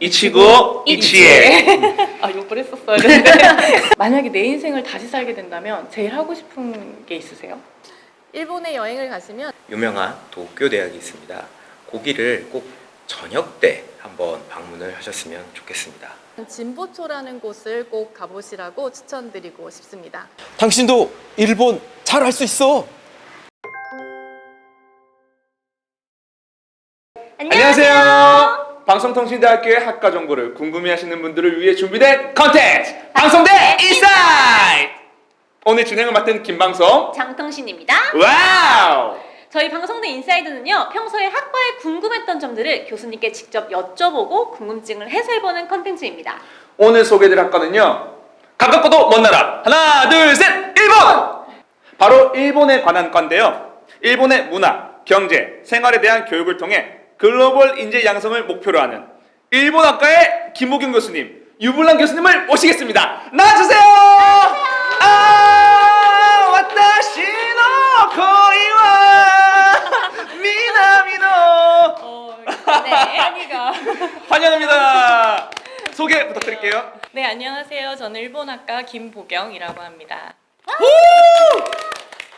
이치고 이치에. 욕을 했었어야 되는데. 만약에 내 인생을 다시 살게 된다면 제일 하고 싶은 게 있으세요? 일본에 여행을 가시면 유명한 도쿄 대학이 있습니다. 거기를 꼭 저녁 때 한번 방문을 하셨으면 좋겠습니다. 진보초라는 곳을 꼭 가보시라고 추천드리고 싶습니다. 당신도 일본 잘 할 수 있어. 안녕하세요. 방송통신대학교의 학과 정보를 궁금해하시는 분들을 위해 준비된 컨텐츠 방송대 인사이트. 오늘 진행을 맡은 김방송 장통신입니다. 와우. 저희 방송대 인사이드는요, 평소에 학과에 궁금했던 점들을 교수님께 직접 여쭤보고 궁금증을 해소해보는 컨텐츠입니다. 오늘 소개해드릴 학과는요, 가깝고도 먼 나라 하나 둘 셋 일본. 바로 일본에 관한 과인데요. 일본의 문화, 경제, 생활에 대한 교육을 통해 글로벌 인재 양성을 목표로 하는 일본학과의 김보경 교수님, 유불란 교수님을 모시겠습니다. 나와주세요. 와타시노 코이와 미나미노. 네, 아니가. 환영합니다. 소개 부탁드릴게요. 네, 안녕하세요. 저는 일본학과 김보경이라고 합니다.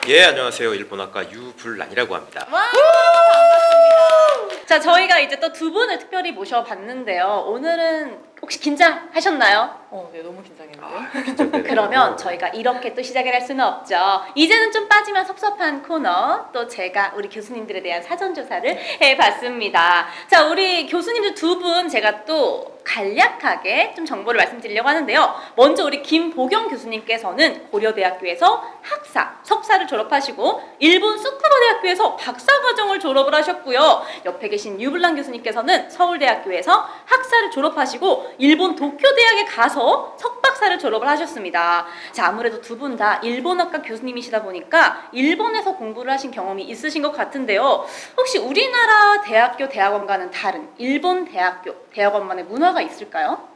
예, 안녕하세요. 일본학과 유불란이라고 합니다. 와, 반갑습니다. 자, 저희가 이제 또 두 분을 특별히 모셔봤는데요. 오늘은 혹시 긴장하셨나요? 네, 너무 긴장했는데요. 긴장되네요. 그러면 저희가 이렇게 또 시작을 할 수는 없죠. 이제는 좀 빠지면 섭섭한 코너, 또 제가 우리 교수님들에 대한 사전조사를 해봤습니다. 자, 우리 교수님들 두 분 제가 또 간략하게 좀 정보를 말씀드리려고 하는데요. 먼저 우리 김보경 교수님께서는 고려대학교에서 학사, 석사를 졸업하시고 일본 스쿠버 대학교에서 박사과정을 졸업을 하셨고요. 옆에 계신 유블란 교수님께서는 서울대학교에서 학사를 졸업하시고 일본 도쿄대학에 가서 석박사를 졸업을 하셨습니다. 자, 아무래도 두 분 다 일본학과 교수님이시다 보니까 일본에서 공부를 하신 경험이 있으신 것 같은데요. 혹시 우리나라 대학교 대학원과는 다른 일본 대학교 대학원만의 문화가 있을까요?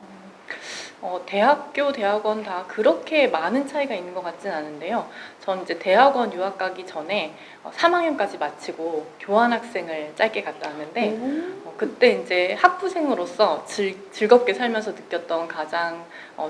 대학교, 대학원 다 그렇게 많은 차이가 있는 것 같진 않은데요. 전 이제 대학원 유학 가기 전에 3학년까지 마치고 교환학생을 짧게 갔다 왔는데 그때 이제 학부생으로서 즐겁게 살면서 느꼈던 가장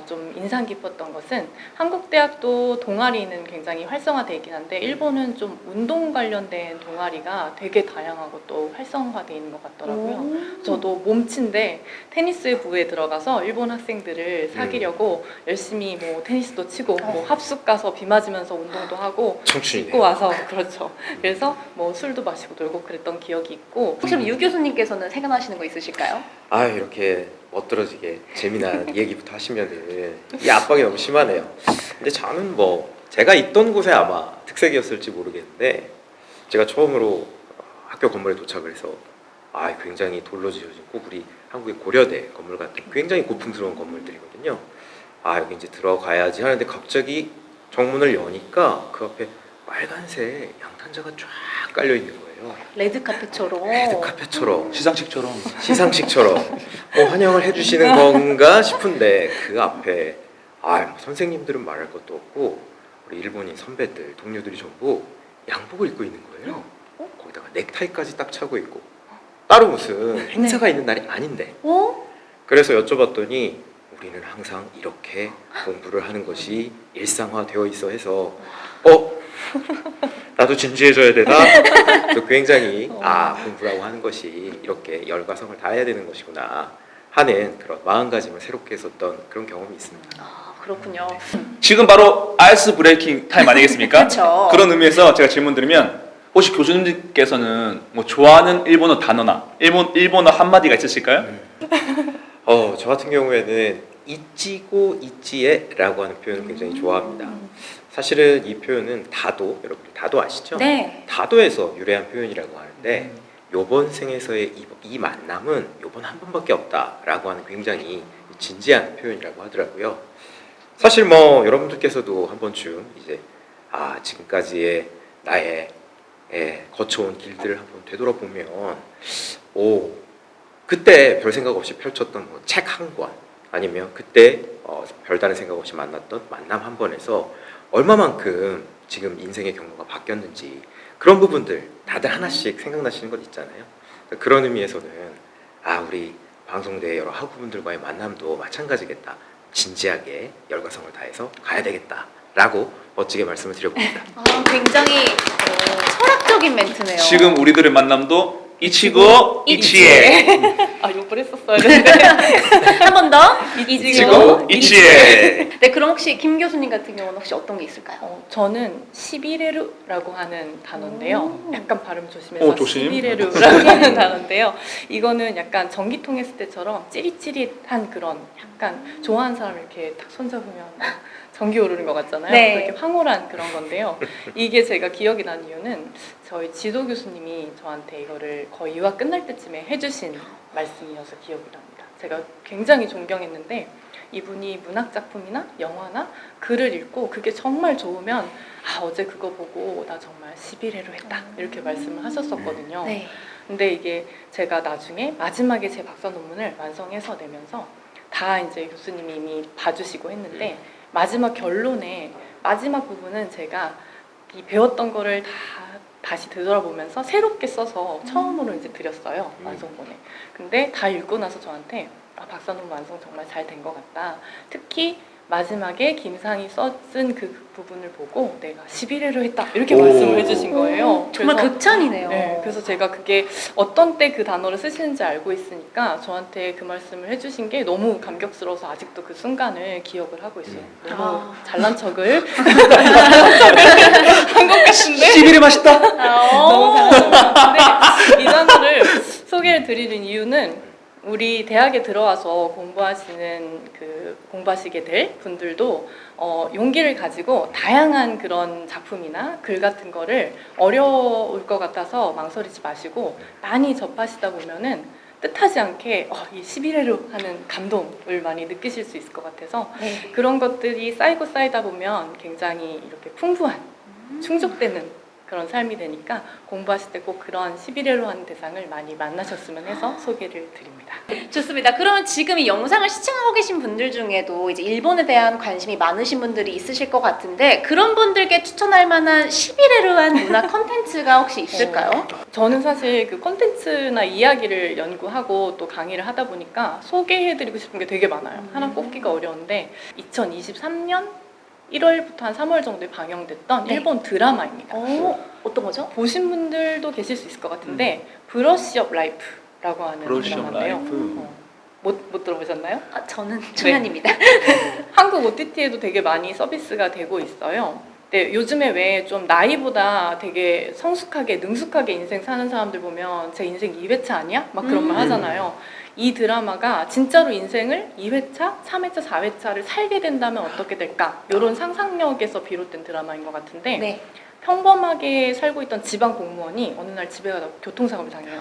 좀 인상 깊었던 것은 한국 대학도 동아리는 굉장히 활성화되어 있긴 한데 일본은 좀 운동 관련된 동아리가 되게 다양하고 또 활성화되어 있는 것 같더라고요. 저도 몸친데 테니스 부에 들어가서 일본 학생들을 사귀려고 열심히 뭐 테니스도 치고 뭐 합숙 가서 비 맞으면서 운동도 하고 청춘이네요. 씻고 와서 그렇죠. 그래서 뭐 술도 마시고 놀고 그랬던 기억이 있고. 혹시 유 교수님께서는 생각나시는 거 있으실까요? 아, 이렇게 멋들어지게 재미난 얘기부터 하시면은 이 압박이 너무 심하네요. 근데 저는 뭐 제가 있던 곳에 아마 특색이었을지 모르겠는데 제가 처음으로 학교 건물에 도착을 해서 굉장히 돌로 지어진 꼭 우리 한국의 고려대 건물 같은 굉장히 고풍스러운 건물들이거든요. 여기 이제 들어가야지 하는데 갑자기 정문을 여니까 그 앞에 빨간색 양탄자가 쫙 깔려 있는 거예요. 레드카펫처럼. 레드카펫처럼 시상식처럼. 환영을 해주시는 건가 싶은데 그 앞에 뭐 선생님들은 말할 것도 없고 우리 일본인 선배들 동료들이 전부 양복을 입고 있는 거예요. 거기다가 넥타이까지 딱 차고 있고 따로 무슨 행사가 있는 날이 아닌데. 그래서 여쭤봤더니 우리는 항상 이렇게 공부를 하는 것이 일상화되어 있어 해서 나도 진지해져야 되나? 또 굉장히 공부라고 하는 것이 이렇게 열과성을 다해야 되는 것이구나 하는 그런 마음가짐을 새롭게 했었던 그런 경험이 있습니다. 그렇군요. 지금 바로 아이스 브레이킹 타임 아니겠습니까? 그쵸. 그런 의미에서 제가 질문 드리면 혹시 교수님께서는 뭐 좋아하는 일본어 단어나 일본어 한마디가 있으실까요? 저 같은 경우에는 이치고 이치에라고 하는 표현을 굉장히 좋아합니다. 사실은 이 표현은 다도, 여러분들 다도 아시죠? 네. 다도에서 유래한 표현이라고 하는데 요번 생에서의 이 만남은 요번 한 번밖에 없다라고 하는 굉장히 진지한 표현이라고 하더라고요. 사실 뭐 여러분들께서도 한 번쯤 이제 지금까지의 나의 거쳐온 길들을 한번 되돌아보면 그때 별 생각 없이 펼쳤던 뭐 책 한 권 아니면 그때 별다른 생각 없이 만났던 만남 한 번에서 얼마만큼 지금 인생의 경로가 바뀌었는지 그런 부분들 다들 하나씩 생각나시는 것 있잖아요. 그런 의미에서는 우리 방송대 여러 학우분들과의 만남도 마찬가지겠다. 진지하게 열과성을 다해서 가야 되겠다라고 멋지게 말씀을 드려봅니다. 굉장히 철학적인 멘트네요. 지금 우리들의 만남도 이치고 이치에. 아, 욕을 했었어야 되는데. 한 번 더. 이치고 이치에. 네, 그럼 혹시 김 교수님 같은 경우는 혹시 어떤 게 있을까요? 저는 시비레루라고 하는 단어인데요. 오. 약간 발음 조심해서 조심. 시비레루라고 하는 단어인데요. 이거는 약간 전기통 했을 때처럼 찌릿찌릿한 그런 약간 좋아하는 사람을 이렇게 딱 손잡으면 전기 오르는 것 같잖아요. 네. 그렇게 황홀한 그런 건데요. 이게 제가 기억이 난 이유는 저희 지도 교수님이 저한테 이거를 거의 유학 끝날 때쯤에 해주신 말씀이어서 기억이 납니다. 제가 굉장히 존경했는데 이분이 문학 작품이나 영화나 글을 읽고 그게 정말 좋으면 아 어제 그거 보고 나 정말 시비레로 했다 이렇게 말씀을 하셨었거든요. 네. 근데 이게 제가 나중에 마지막에 제 박사 논문을 완성해서 내면서 다 이제 교수님이 이미 봐주시고 했는데 마지막 결론에 마지막 부분은 제가 이 배웠던 거를 다시 되돌아보면서 새롭게 써서 처음으로 이제 드렸어요. 완성본에. 근데 다 읽고 나서 저한테 아, 박사 논문 완성 정말 잘 된 것 같다. 특히 마지막에 김상이 써쓴 그 부분을 보고 내가 11회로 했다 이렇게 말씀을 해주신 거예요. 정말 그래서 극찬이네요. 네, 그래서 제가 그게 어떤 때 그 단어를 쓰시는지 알고 있으니까 저한테 그 말씀을 해주신 게 너무 감격스러워서 아직도 그 순간을 기억을 하고 있어요. 너무 잘난 척을 한 것 같은데 시비레 맛있다. 너무 잘난 척인데 이 단어를 소개를 드리는 이유는 우리 대학에 들어와서 공부하시게 될 분들도 용기를 가지고 다양한 그런 작품이나 글 같은 거를 어려울 것 같아서 망설이지 마시고 많이 접하시다 보면은 뜻하지 않게 이 11회로 하는 감동을 많이 느끼실 수 있을 것 같아서 네. 그런 것들이 쌓이고 쌓이다 보면 굉장히 이렇게 풍부한 충족되는 그런 삶이 되니까 공부하실 때 꼭 그런 11회로 하는 대상을 많이 만나셨으면 해서 소개를 드립니다. 좋습니다. 그러면 지금 이 영상을 시청하고 계신 분들 중에도 이제 일본에 대한 관심이 많으신 분들이 있으실 것 같은데 그런 분들께 추천할 만한 11회로 한 문화 컨텐츠가 혹시 있을까요? 저는 사실 그 콘텐츠나 이야기를 연구하고 또 강의를 하다 보니까 소개해드리고 싶은 게 되게 많아요. 하나 꼽기가 어려운데 2023년 1월부터 한 3월 정도에 방영됐던 네. 일본 드라마입니다. 어떤 거죠? 보신 분들도 계실 수 있을 것 같은데 브러쉬업 라이프라고 하는 브러쉬업 드라마인데요. 라이프. 못 들어보셨나요? 저는 초면입니다. 한국 OTT에도 되게 많이 서비스가 되고 있어요. 근데 요즘에 왜 좀 나이보다 되게 성숙하게 능숙하게 인생 사는 사람들 보면 제 인생 2회차 아니야? 막 그런 말 하잖아요. 이 드라마가 진짜로 인생을 2회차, 3회차, 4회차를 살게 된다면 어떻게 될까? 이런 상상력에서 비롯된 드라마인 것 같은데 네. 평범하게 살고 있던 지방 공무원이 어느 날 집에 가다 교통사고를 당해요.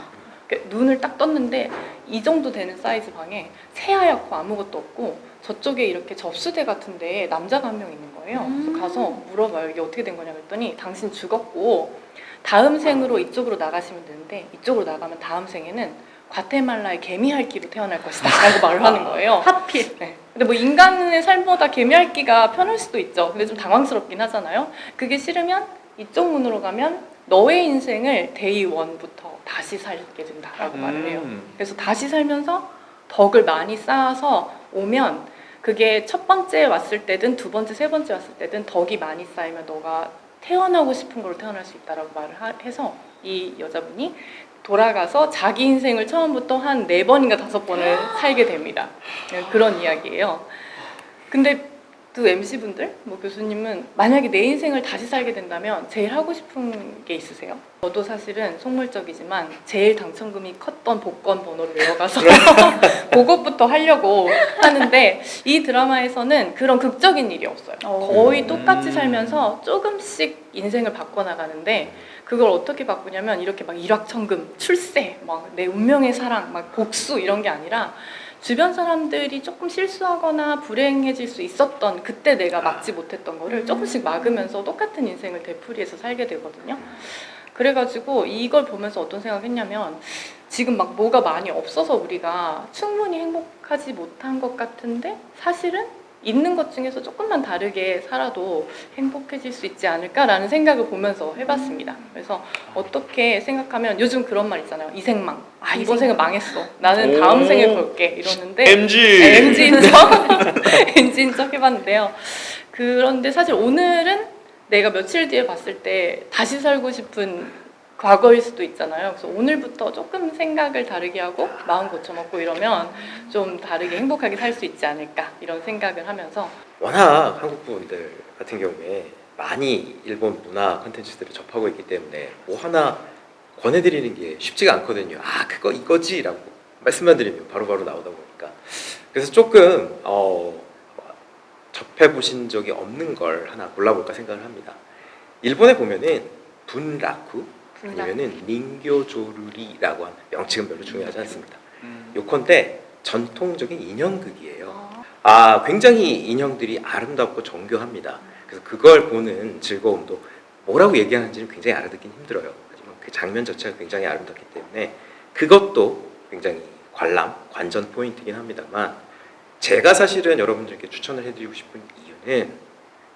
눈을 딱 떴는데 이 정도 되는 사이즈 방에 새하얗고 아무것도 없고 저쪽에 이렇게 접수대 같은데 남자가 한 명 있는 거예요. 그래서 가서 물어봐요. 이게 어떻게 된 거냐 그랬더니 당신 죽었고 다음 생으로 이쪽으로 나가시면 되는데 이쪽으로 나가면 다음 생에는 과테말라의 개미핥기로 태어날 것이다 라고 말을 하는 거예요. 하필. 네. 근데 뭐 인간의 삶보다 개미핥기가 편할 수도 있죠. 근데 좀 당황스럽긴 하잖아요. 그게 싫으면 이쪽 문으로 가면 너의 인생을 데이 원부터 다시 살게 된다라고 말을 해요. 그래서 다시 살면서 덕을 많이 쌓아서 오면 그게 첫 번째 왔을 때든 두 번째, 세 번째 왔을 때든 덕이 많이 쌓이면 너가 태어나고 싶은 걸로 태어날 수 있다라고 말을 해서 이 여자분이 돌아가서 자기 인생을 처음부터 한 4번인가 5번을 살게 됩니다. 네, 그런 이야기예요. 근데 두 MC분들, 뭐 교수님은 만약에 내 인생을 다시 살게 된다면 제일 하고 싶은 게 있으세요? 저도 사실은 속물적이지만 제일 당첨금이 컸던 복권 번호를 외워가서 그것부터 하려고 하는데 이 드라마에서는 그런 극적인 일이 없어요. 거의 똑같이 살면서 조금씩 인생을 바꿔나가는데 그걸 어떻게 바꾸냐면 이렇게 막 일확천금, 출세, 막 내 운명의 사랑, 막 복수 이런 게 아니라 주변 사람들이 조금 실수하거나 불행해질 수 있었던 그때 내가 막지 못했던 거를 조금씩 막으면서 똑같은 인생을 되풀이해서 살게 되거든요. 그래가지고 이걸 보면서 어떤 생각했냐면 지금 막 뭐가 많이 없어서 우리가 충분히 행복하지 못한 것 같은데 사실은 있는 것 중에서 조금만 다르게 살아도 행복해질 수 있지 않을까라는 생각을 보면서 해봤습니다. 그래서 어떻게 생각하면 요즘 그런 말 있잖아요. 이생망. 아, 이번 생은 망했어. 나는 다음 오. 생에 볼게. 이러는데 MG. MG인 척 MG인 척 해봤는데요. 그런데 사실 오늘은 내가 며칠 뒤에 봤을 때 다시 살고 싶은 과거일 수도 있잖아요. 그래서 오늘부터 조금 생각을 다르게 하고 마음 고쳐먹고 이러면 좀 다르게 행복하게 살 수 있지 않을까 이런 생각을 하면서 워낙 한국 분들 같은 경우에 많이 일본 문화 콘텐츠들을 접하고 있기 때문에 뭐 하나 권해드리는 게 쉽지가 않거든요. 아 그거 이거지라고 말씀만 드리면 바로바로 나오다 보니까 그래서 조금 접해보신 적이 없는 걸 하나 골라볼까 생각을 합니다. 일본에 보면은 분라쿠 아니면은 닌교조루리라고 하는 명칭은 별로 중요하지 않습니다. 요컨대 전통적인 인형극이에요. 아 굉장히 인형들이 아름답고 정교합니다. 그래서 그걸 보는 즐거움도 뭐라고 얘기하는지는 굉장히 알아듣긴 힘들어요. 하지만 그 장면 자체가 굉장히 아름답기 때문에 그것도 굉장히 관전 포인트이긴 합니다만 제가 사실은 여러분들께 추천을 해드리고 싶은 이유는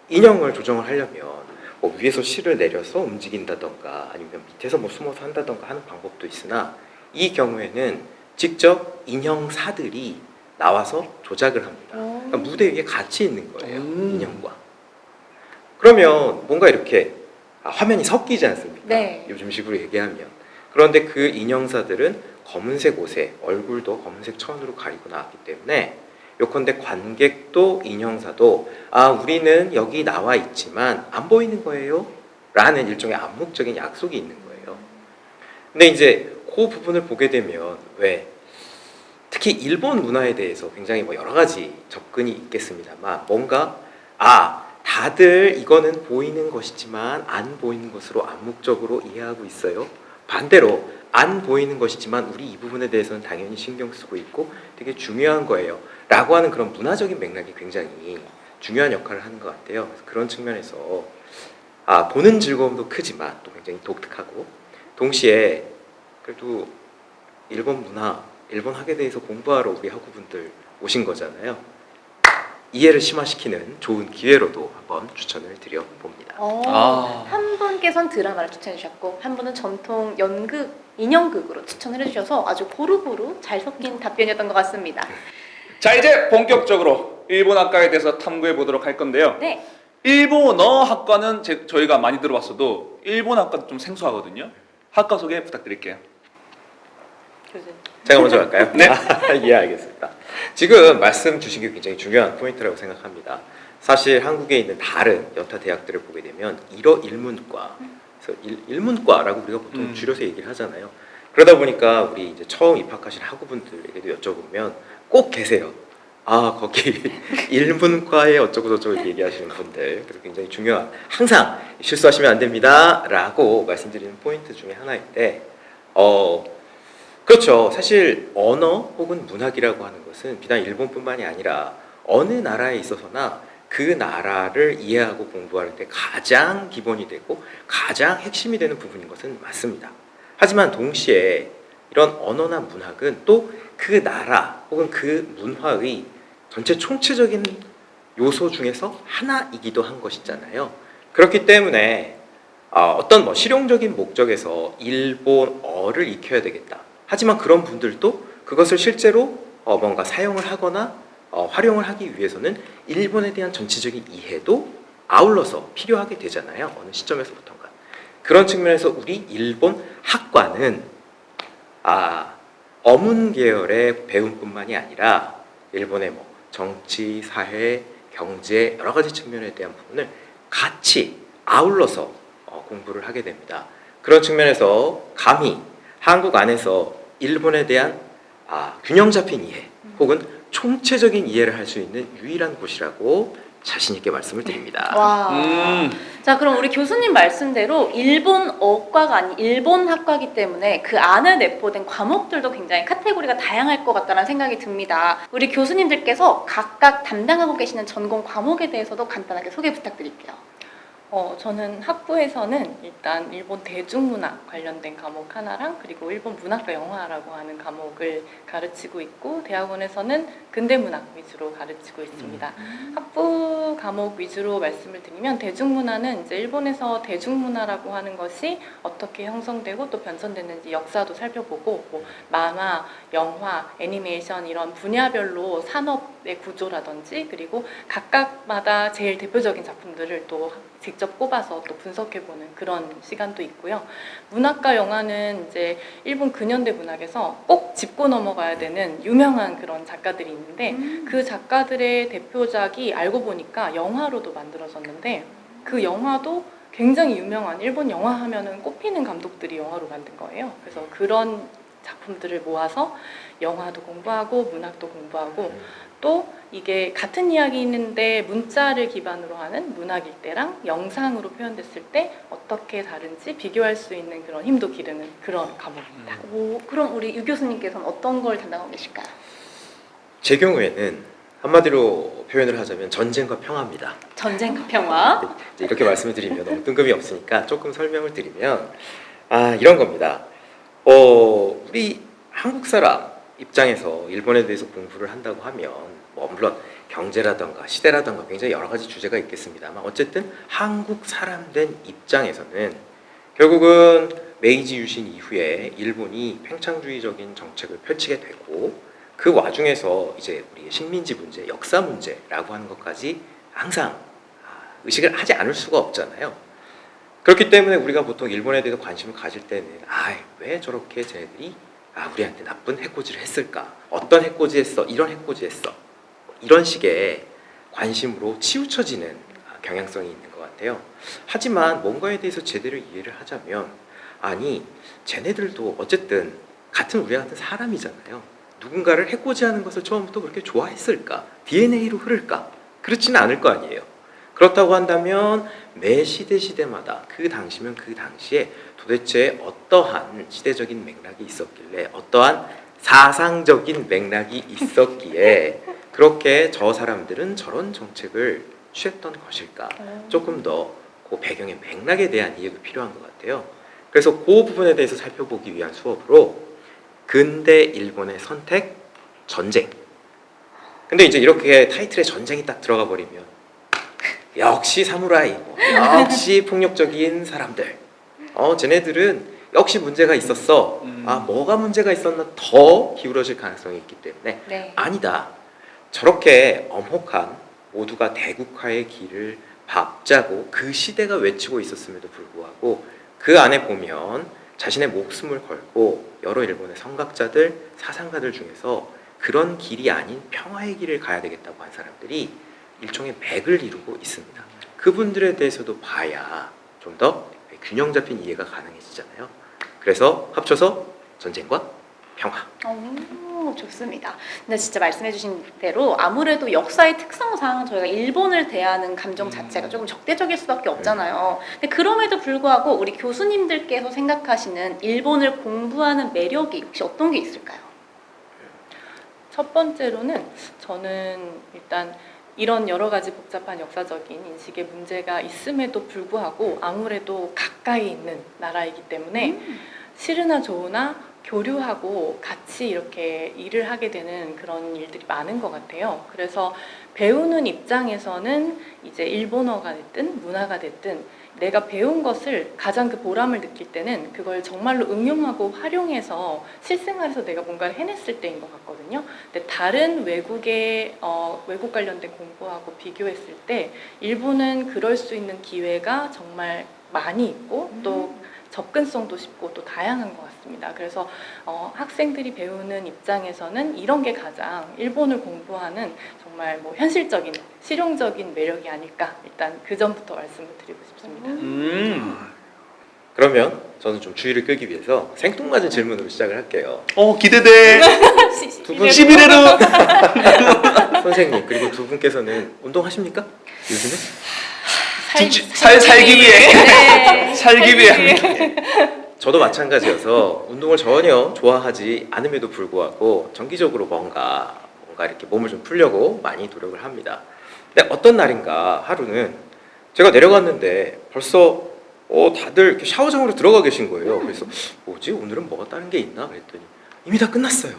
인형을 조정을 하려면 뭐 위에서 실을 내려서 움직인다던가 아니면 밑에서 뭐 숨어서 한다던가 하는 방법도 있으나 이 경우에는 직접 인형사들이 나와서 조작을 합니다. 그러니까 무대 위에 같이 있는 거예요. 인형과. 그러면 뭔가 이렇게 화면이 섞이지 않습니까? 네. 요즘식으로 얘기하면. 그런데 그 인형사들은 검은색 옷에 얼굴도 검은색 천으로 가리고 나왔기 때문에 요컨대 관객도 인형사도 아 우리는 여기 나와 있지만 안 보이는 거예요 라는 일종의 암묵적인 약속이 있는 거예요. 근데 이제 그 부분을 보게 되면 왜 특히 일본 문화에 대해서 굉장히 뭐 여러 가지 접근이 있겠습니다만 뭔가 다들 이거는 보이는 것이지만 안 보이는 것으로 암묵적으로 이해하고 있어요. 반대로 안 보이는 것이지만 우리 이 부분에 대해서는 당연히 신경 쓰고 있고 되게 중요한 거예요 라고 하는 그런 문화적인 맥락이 굉장히 중요한 역할을 하는 것 같아요. 그래서 그런 측면에서 보는 즐거움도 크지만 또 굉장히 독특하고 동시에 그래도 일본 문화, 일본 학에 대해서 공부하러 우리 학우분들 오신 거잖아요. 이해를 심화시키는 좋은 기회로도 한번 추천을 드려봅니다. 한 분께서는 드라마를 추천해 주셨고 한 분은 전통 연극, 인형극으로 추천을 해주셔서 아주 고루고루 잘 섞인 답변이었던 것 같습니다. 자 이제 본격적으로 일본 학과에 대해서 탐구해 보도록 할 건데요. 네. 일본어 학과는 저희가 많이 들어봤어도 일본 학과는 좀 생소하거든요. 학과 소개 부탁드릴게요. 교수님. 제가 먼저 할까요? 네. 예, 알겠습니다. 지금 말씀 주신 게 굉장히 중요한 포인트라고 생각합니다. 사실 한국에 있는 다른 여타 대학들을 보게 되면 일문과, 그래서 일문과라고 우리가 보통 줄여서 얘기를 하잖아요. 그러다 보니까 우리 이제 처음 입학하신 학우분들에게도 여쭤보면 꼭 계세요. 거기 일문과에 어쩌고 저쩌고 이렇게 얘기하시는 분들. 그래서 굉장히 중요한, 항상 실수하시면 안 됩니다 라고 말씀드리는 포인트 중에 하나인데 그렇죠. 사실 언어 혹은 문학이라고 하는 것은 비단 일본뿐만이 아니라 어느 나라에 있어서나 그 나라를 이해하고 공부할 때 가장 기본이 되고 가장 핵심이 되는 부분인 것은 맞습니다. 하지만 동시에 이런 언어나 문학은 또 그 나라 혹은 그 문화의 전체 총체적인 요소 중에서 하나이기도 한 것이잖아요. 그렇기 때문에 어떤 뭐 실용적인 목적에서 일본어를 익혀야 되겠다. 하지만 그런 분들도 그것을 실제로 뭔가 사용을 하거나 활용을 하기 위해서는 일본에 대한 전체적인 이해도 아울러서 필요하게 되잖아요. 어느 시점에서부터가. 그런 측면에서 우리 일본 학과는 어문 계열의 배움뿐만이 아니라 일본의 뭐 정치, 사회, 경제 여러 가지 측면에 대한 부분을 같이 아울러서 공부를 하게 됩니다. 그런 측면에서 감히 한국 안에서 일본에 대한 균형 잡힌 이해 혹은 총체적인 이해를 할 수 있는 유일한 곳이라고 자신 있게 말씀을 드립니다. 와. 자, 그럼 우리 교수님 말씀대로 일본어과가 아닌 일본학과이기 때문에 그 안에 내포된 과목들도 굉장히 카테고리가 다양할 것 같다는 생각이 듭니다. 우리 교수님들께서 각각 담당하고 계시는 전공 과목에 대해서도 간단하게 소개 부탁드릴게요. 저는 학부에서는 일단 일본 대중문화 관련된 과목 하나랑 그리고 일본 문학과 영화라고 하는 과목을 가르치고 있고 대학원에서는 근대문학 위주로 가르치고 있습니다. 학부 과목 위주로 말씀을 드리면 대중문화는 이제 일본에서 대중문화라고 하는 것이 어떻게 형성되고 또 변천됐는지 역사도 살펴보고 뭐 만화, 영화, 애니메이션 이런 분야별로 산업의 구조라든지 그리고 각각마다 제일 대표적인 작품들을 또 직접 꼽아서 또 분석해보는 그런 시간도 있고요. 문학과 영화는 이제 일본 근현대 문학에서 꼭 짚고 넘어가야 되는 유명한 그런 작가들이 있는데 그 작가들의 대표작이 알고 보니까 영화로도 만들어졌는데 그 영화도 굉장히 유명한 일본 영화 하면은 꼽히는 감독들이 영화로 만든 거예요. 그래서 그런 작품들을 모아서 영화도 공부하고 문학도 공부하고 또 이게 같은 이야기 있는데 문자를 기반으로 하는 문학일 때랑 영상으로 표현됐을 때 어떻게 다른지 비교할 수 있는 그런 힘도 기르는 그런 과목입니다. 오, 그럼 우리 유 교수님께서는 어떤 걸 담당하고 계실까요? 제 경우에는 한마디로 표현을 하자면 전쟁과 평화입니다. 전쟁과 평화. 이제 이렇게 말씀을 드리면 너무 뜬금이 없으니까 조금 설명을 드리면 이런 겁니다. 우리 한국 사람 입장에서 일본에 대해서 공부를 한다고 하면 물론 경제라던가 시대라던가 굉장히 여러 가지 주제가 있겠습니다만 어쨌든 한국 사람 된 입장에서는 결국은 메이지 유신 이후에 일본이 팽창주의적인 정책을 펼치게 되고 그 와중에서 이제 우리의 식민지 문제, 역사 문제라고 하는 것까지 항상 의식을 하지 않을 수가 없잖아요. 그렇기 때문에 우리가 보통 일본에 대해서 관심을 가질 때는 왜 저렇게 쟤네들이 우리한테 나쁜 해코지를 했을까? 어떤 해코지 했어? 이런 해코지 했어? 이런 식의 관심으로 치우쳐지는 경향성이 있는 것 같아요. 하지만 뭔가에 대해서 제대로 이해를 하자면 쟤네들도 어쨌든 우리와 같은 사람이잖아요. 누군가를 해코지하는 것을 처음부터 그렇게 좋아했을까? DNA로 흐를까? 그렇지는 않을 거 아니에요. 그렇다고 한다면 매 시대마다 그 당시면 그 당시에 도대체 어떠한 시대적인 맥락이 있었길래 어떠한 사상적인 맥락이 있었기에 그렇게 저 사람들은 저런 정책을 취했던 것일까? 조금 더 그 배경의 맥락에 대한 이해가 필요한 것 같아요. 그래서 그 부분에 대해서 살펴보기 위한 수업으로 근대 일본의 선택, 전쟁. 근데 이제 이렇게 타이틀에 전쟁이 딱 들어가 버리면 역시 사무라이, 역시 폭력적인 사람들. 쟤네들은 역시 문제가 있었어. 뭐가 문제가 있었나 더 기울어질 가능성이 있기 때문에 네. 아니다. 저렇게 엄혹한 모두가 대국화의 길을 밟자고 그 시대가 외치고 있었음에도 불구하고 그 안에 보면 자신의 목숨을 걸고 여러 일본의 성각자들, 사상가들 중에서 그런 길이 아닌 평화의 길을 가야 되겠다고 한 사람들이 일종의 맥을 이루고 있습니다. 그분들에 대해서도 봐야 좀 더 균형 잡힌 이해가 가능해지잖아요. 그래서 합쳐서 전쟁과 평화. 좋습니다. 근데 진짜 말씀해주신 대로 아무래도 역사의 특성상 저희가 일본을 대하는 감정 자체가 조금 적대적일 수밖에 없잖아요. 근데 그럼에도 불구하고 우리 교수님들께서 생각하시는 일본을 공부하는 매력이 혹시 어떤 게 있을까요? 첫 번째로는 저는 일단 이런 여러 가지 복잡한 역사적인 인식의 문제가 있음에도 불구하고 아무래도 가까이 있는 나라이기 때문에 싫으나 좋으나 교류하고 같이 이렇게 일을 하게 되는 그런 일들이 많은 것 같아요. 그래서 배우는 입장에서는 이제 일본어가 됐든 문화가 됐든 내가 배운 것을 가장 그 보람을 느낄 때는 그걸 정말로 응용하고 활용해서 실생활에서 내가 뭔가를 해냈을 때인 것 같거든요. 근데 다른 외국의 외국 관련된 공부하고 비교했을 때 일본은 그럴 수 있는 기회가 정말 많이 있고 또 접근성도 쉽고 또 다양한 것 같습니다. 그래서 학생들이 배우는 입장에서는 이런 게 가장 일본을 공부하는 정말 뭐 현실적인, 실용적인 매력이 아닐까 일단 그 점부터 말씀을 드리고 싶습니다. 그러면 저는 좀 주의를 끄기 위해서 생뚱맞은 질문으로 시작을 할게요. 기대돼. 두 분 11회로 선생님 그리고 두 분께서는 운동하십니까? 요즘에? 살기 위해. 네. 살기 위해 합니다. 저도 마찬가지여서 운동을 전혀 좋아하지 않음에도 불구하고 정기적으로 뭔가 이렇게 몸을 좀 풀려고 많이 노력을 합니다. 근데 어떤 날인가 하루는 제가 내려갔는데 벌써 다들 이렇게 샤워장으로 들어가 계신 거예요. 그래서 뭐지? 오늘은 뭐가 다른 게 있나? 그랬더니 이미 다 끝났어요.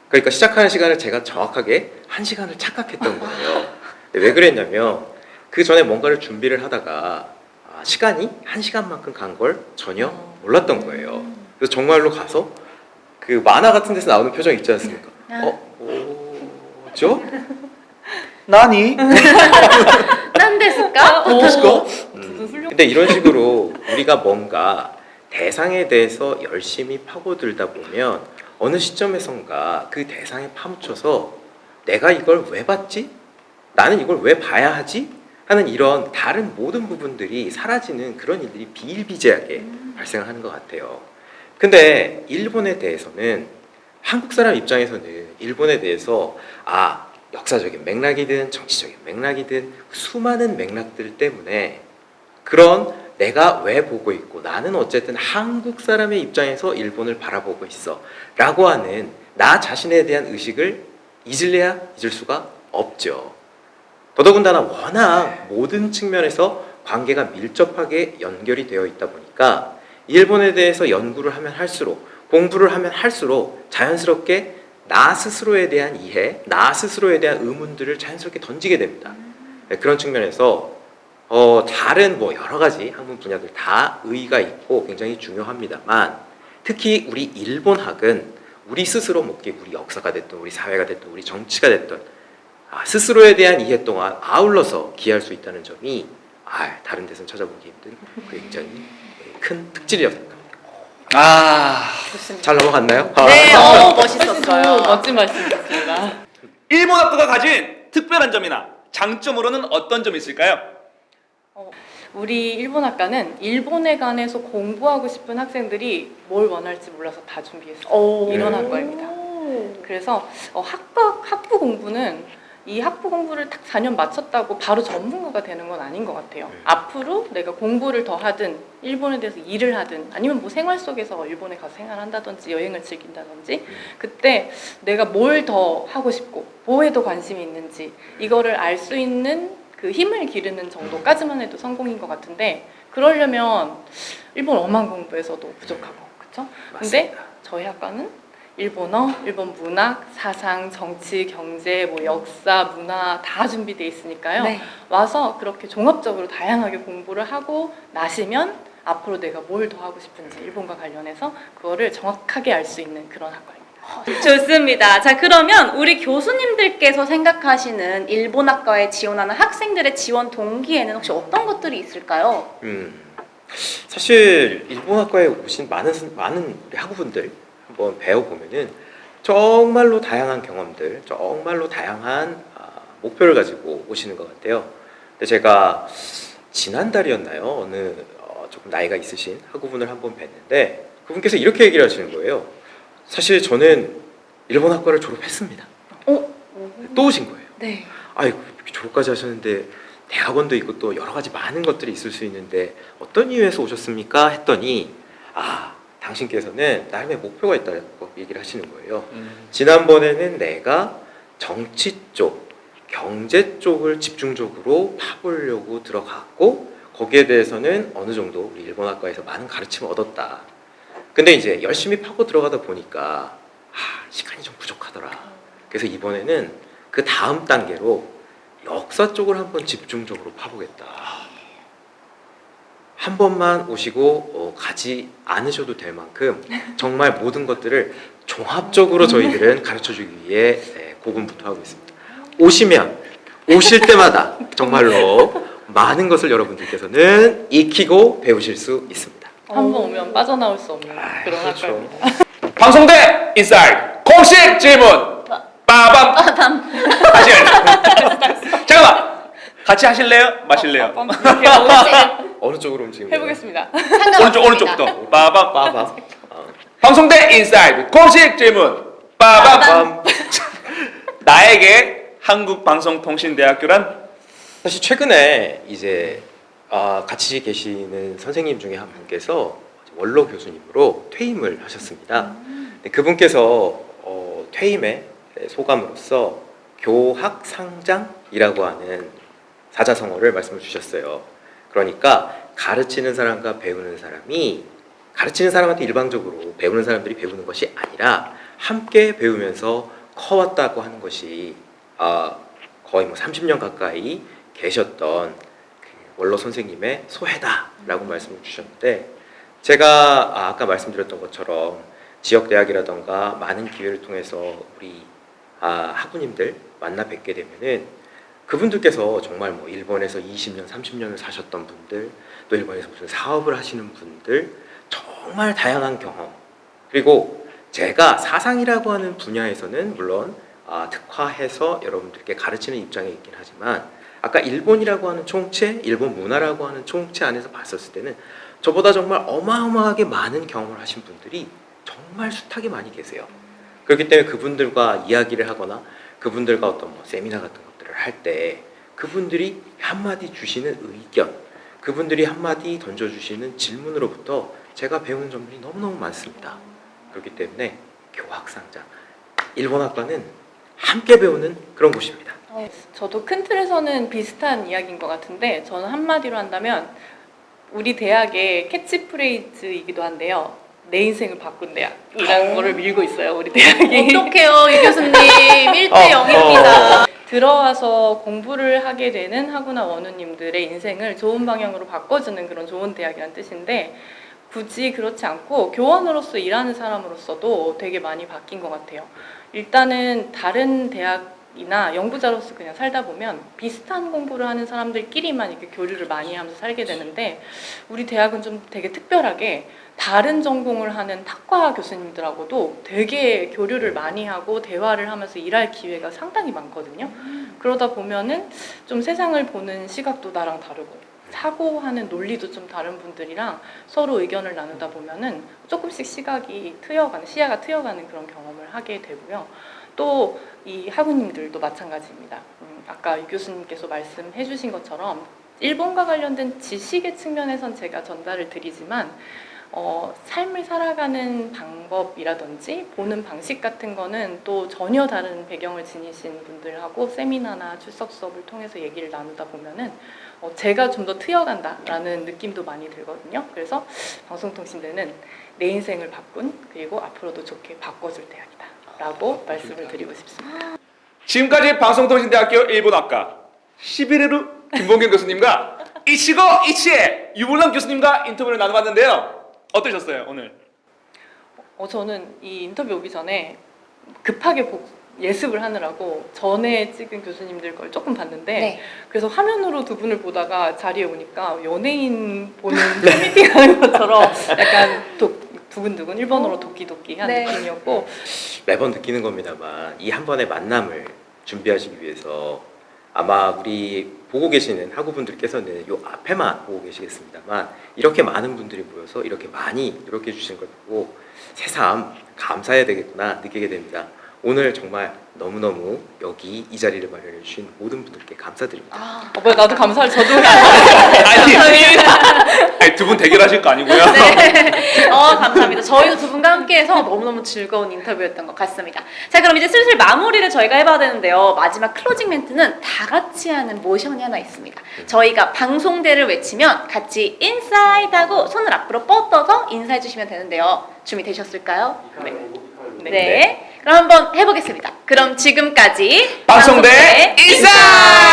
그러니까 시작하는 시간을 제가 정확하게 1시간을 착각했던 거예요. 근데 왜 그랬냐면 그 전에 뭔가를 준비를 하다가 시간이 1시간만큼 간 걸 전혀 몰랐던 거예요. 그래서 정말로 가서 그 만화 같은 데서 나오는 표정 있지 않습니까? 뭐죠? 나니? 난 됐을까? 근데 이런 식으로 우리가 뭔가 대상에 대해서 열심히 파고들다 보면 어느 시점에선가 그 대상에 파묻혀서 내가 이걸 왜 봤지? 나는 이걸 왜 봐야 하지? 하는 이런 다른 모든 부분들이 사라지는 그런 일들이 비일비재하게 발생을 하는 것 같아요. 근데 일본에 대해서는 한국 사람 입장에서는 일본에 대해서 역사적인 맥락이든 정치적인 맥락이든 수많은 맥락들 때문에 그런 내가 왜 보고 있고 나는 어쨌든 한국 사람의 입장에서 일본을 바라보고 있어 라고 하는 나 자신에 대한 의식을 잊을래야 잊을 수가 없죠. 더더군다나 워낙 모든 측면에서 관계가 밀접하게 연결이 되어 있다 보니까 일본에 대해서 연구를 하면 할수록 공부를 하면 할수록 자연스럽게 나 스스로에 대한 이해, 나 스스로에 대한 의문들을 자연스럽게 던지게 됩니다. 그런 측면에서 다른 여러 가지 학문 분야들 다 의의가 있고 굉장히 중요합니다만 특히 우리 일본학은 우리 스스로 우리 역사가 됐든 우리 사회가 됐든 우리 정치가 됐든 스스로에 대한 이해 동안 아울러서 기여할 수 있다는 점이 다른 데서는 찾아보기 힘든 굉장히 큰 특질이라고 생각합니다. 좋습니다. 잘 넘어갔나요? 네, 멋있었어요. 멋진 말씀이셨습니다. 일본 학과가 가진 특별한 점이나 장점으로는 어떤 점이 있을까요? 우리 일본학과는 일본에 관해서 공부하고 싶은 학생들이 뭘 원할지 몰라서 다 준비했어요. 이런 학과입니다. 그래서 학부 공부는 이 학부 공부를 딱 4년 마쳤다고 바로 전문가가 되는 건 아닌 것 같아요. 앞으로 내가 공부를 더 하든 일본에 대해서 일을 하든 아니면 생활 속에서 일본에 가서 생활한다든지 여행을 즐긴다든지 그때 내가 뭘 더 하고 싶고 뭐에 더 관심이 있는지 이거를 알 수 있는 그 힘을 기르는 정도까지만 해도 성공인 것 같은데 그러려면 일본 어만 공부에서도 부족하고 그렇죠? 근데 저희 학과는 일본어, 일본 문학, 사상, 정치, 경제, 역사, 문화 다 준비돼 있으니까요. 네. 와서 그렇게 종합적으로 다양하게 공부를 하고 나시면 앞으로 내가 뭘 더 하고 싶은지 일본과 관련해서 그거를 정확하게 알 수 있는 그런 학과입니다. 좋습니다. 자, 그러면 우리 교수님들께서 생각하시는 일본학과에 지원하는 학생들의 지원 동기에는 혹시 어떤 것들이 있을까요? 사실 일본학과에 오신 많은 우리 학우분들 한번 배워보면은 정말로 다양한 경험들, 정말로 다양한 목표를 가지고 오시는 것 같아요. 근데 제가 지난달이었나요? 어느 조금 나이가 있으신 학우분을 한번 뵀는데 그분께서 이렇게 얘기를 하시는 거예요. 사실 저는 일본학과를 졸업했습니다. 또 오신 거예요. 네. 아이고 졸업까지 하셨는데 대학원도 있고 또 여러 가지 많은 것들이 있을 수 있는데 어떤 이유에서 오셨습니까? 했더니 당신께서는 나름의 목표가 있다고 얘기를 하시는 거예요. 지난번에는 내가 정치 쪽, 경제 쪽을 집중적으로 파보려고 들어갔고 거기에 대해서는 어느 정도 우리 일본학과에서 많은 가르침을 얻었다. 근데 이제 열심히 파고 들어가다 보니까 시간이 좀 부족하더라. 그래서 이번에는 그 다음 단계로 역사 쪽을 한번 집중적으로 파보겠다. 한 번만 오시고 가지 않으셔도 될 만큼 정말 모든 것들을 종합적으로 저희들은 가르쳐주기 위해 고군분투하고 있습니다. 오실 때마다 정말로 많은 것을 여러분들께서는 익히고 배우실 수 있습니다. 한 번 오면 빠져나올 수 없는 그런 그렇죠. 학과입니다. 방송대 인사이드 공식 질문 빠밤 다시 할래요. 잠깐만 같이 하실래요? 마실래요? 이렇게 어느 쪽으로 움직이면 해보겠습니다. 오른쪽부터 빠밤 빠밤. 방송대 인사이드 공식 질문 빠밤 나에게 한국방송통신대학교란 사실 최근에 이제 같이 계시는 선생님 중에 한 분께서 원로 교수님으로 퇴임을 하셨습니다. 근데 그분께서 퇴임의 소감으로서 교학상장이라고 하는 사자성어를 말씀을 주셨어요. 그러니까 가르치는 사람과 배우는 사람이 가르치는 사람한테 일방적으로 배우는 사람들이 배우는 것이 아니라 함께 배우면서 커왔다고 하는 것이 거의 뭐 30년 가까이 계셨던 그 원로 선생님의 소회다라고 말씀을 주셨는데 제가 아까 말씀드렸던 것처럼 지역대학이라던가 많은 기회를 통해서 우리 학우님들 만나 뵙게 되면은 그분들께서 정말 뭐 일본에서 20년, 30년을 사셨던 분들, 또 일본에서 무슨 사업을 하시는 분들, 정말 다양한 경험. 그리고 제가 사상이라고 하는 분야에서는 물론 특화해서 여러분들께 가르치는 입장에 있긴 하지만 아까 일본이라고 하는 총체, 일본 문화라고 하는 총체 안에서 봤었을 때는 저보다 정말 어마어마하게 많은 경험을 하신 분들이 정말 숱하게 많이 계세요. 그렇기 때문에 그분들과 이야기를 하거나 그분들과 어떤 뭐 세미나 같은 것들을 할 때 그분들이 한마디 주시는 의견, 그분들이 한마디 던져주시는 질문으로부터 제가 배우는 점들이 너무너무 많습니다. 그렇기 때문에 교학상자, 일본학과는 함께 배우는 그런 곳입니다. 저도 큰 틀에서는 비슷한 이야기인 것 같은데 저는 한마디로 한다면 우리 대학의 캐치프레이즈이기도 한데요. 내 인생을 바꾼 대학이라는 거를 밀고 있어요. 우리 대학이. 어떡해요, 이 교수님. 1대 0입니다. 들어와서 공부를 하게 되는 학우나 원우님들의 인생을 좋은 방향으로 바꿔주는 그런 좋은 대학이란 뜻인데 굳이 그렇지 않고 교원으로서 일하는 사람으로서도 되게 많이 바뀐 것 같아요. 일단은 다른 대학이나 연구자로서 그냥 살다 보면 비슷한 공부를 하는 사람들끼리만 이렇게 교류를 많이 하면서 살게 되는데 우리 대학은 좀 되게 특별하게 다른 전공을 하는 탁과 교수님들하고도 되게 교류를 많이 하고 대화를 하면서 일할 기회가 상당히 많거든요. 그러다 보면은 좀 세상을 보는 시각도 나랑 다르고 사고하는 논리도 좀 다른 분들이랑 서로 의견을 나누다 보면은 조금씩 시야가 트여가는 그런 경험을 하게 되고요. 또 이 학우님들도 마찬가지입니다. 아까 유 교수님께서 말씀해 주신 것처럼 일본과 관련된 지식의 측면에선 제가 전달을 드리지만 삶을 살아가는 방법이라든지 보는 방식 같은 거는 또 전혀 다른 배경을 지니신 분들하고 세미나나 출석 수업을 통해서 얘기를 나누다 보면은 제가 좀 더 트여간다라는 느낌도 많이 들거든요. 그래서 방송통신대는 내 인생을 바꾼 그리고 앞으로도 좋게 바꿔줄 대학이다라고 말씀을 드리고 싶습니다. 지금까지 방송통신대학교 일본학과 11회루 김봉경 교수님과 이치고 이치의 유불남 교수님과 인터뷰를 나눠봤는데요. 어떠셨어요 오늘? 저는 이 인터뷰 오기 전에 급하게 예습을 하느라고 전에 찍은 교수님들 걸 조금 봤는데 네. 그래서 화면으로 두 분을 보다가 자리에 오니까 연예인 보는 팬미팅 하는 것처럼 약간 두근두근 일본어로 도끼도끼 한 네. 느낌이었고 매번 느끼는 겁니다만 이 한 번의 만남을 준비하시기 위해서 아마 우리 보고 계시는 학우분들께서는 요 앞에만 보고 계시겠습니다만 이렇게 많은 분들이 모여서 이렇게 많이 노력해 주신 걸 보고 새삼 감사해야 되겠구나 느끼게 됩니다. 오늘 정말 너무너무 여기 이 자리를 마련해 주신 모든 분들께 감사드립니다. 뭐야 나도 감사를 저도 아니 두 분 대결하실 거 아니고요. 네. 감사합니다. 저희도 두 분과 함께해서 너무너무 즐거운 인터뷰였던 것 같습니다. 자, 그럼 이제 슬슬 마무리를 저희가 해봐야 되는데요. 마지막 클로징 멘트는 다 같이 하는 모션이 하나 있습니다. 저희가 방송대를 외치면 같이 인사이드 하고 손을 앞으로 뻗어서 인사해 주시면 되는데요. 준비되셨을까요? 네. 그럼 한번 해보겠습니다. 그럼 지금까지 방송대 인사이드!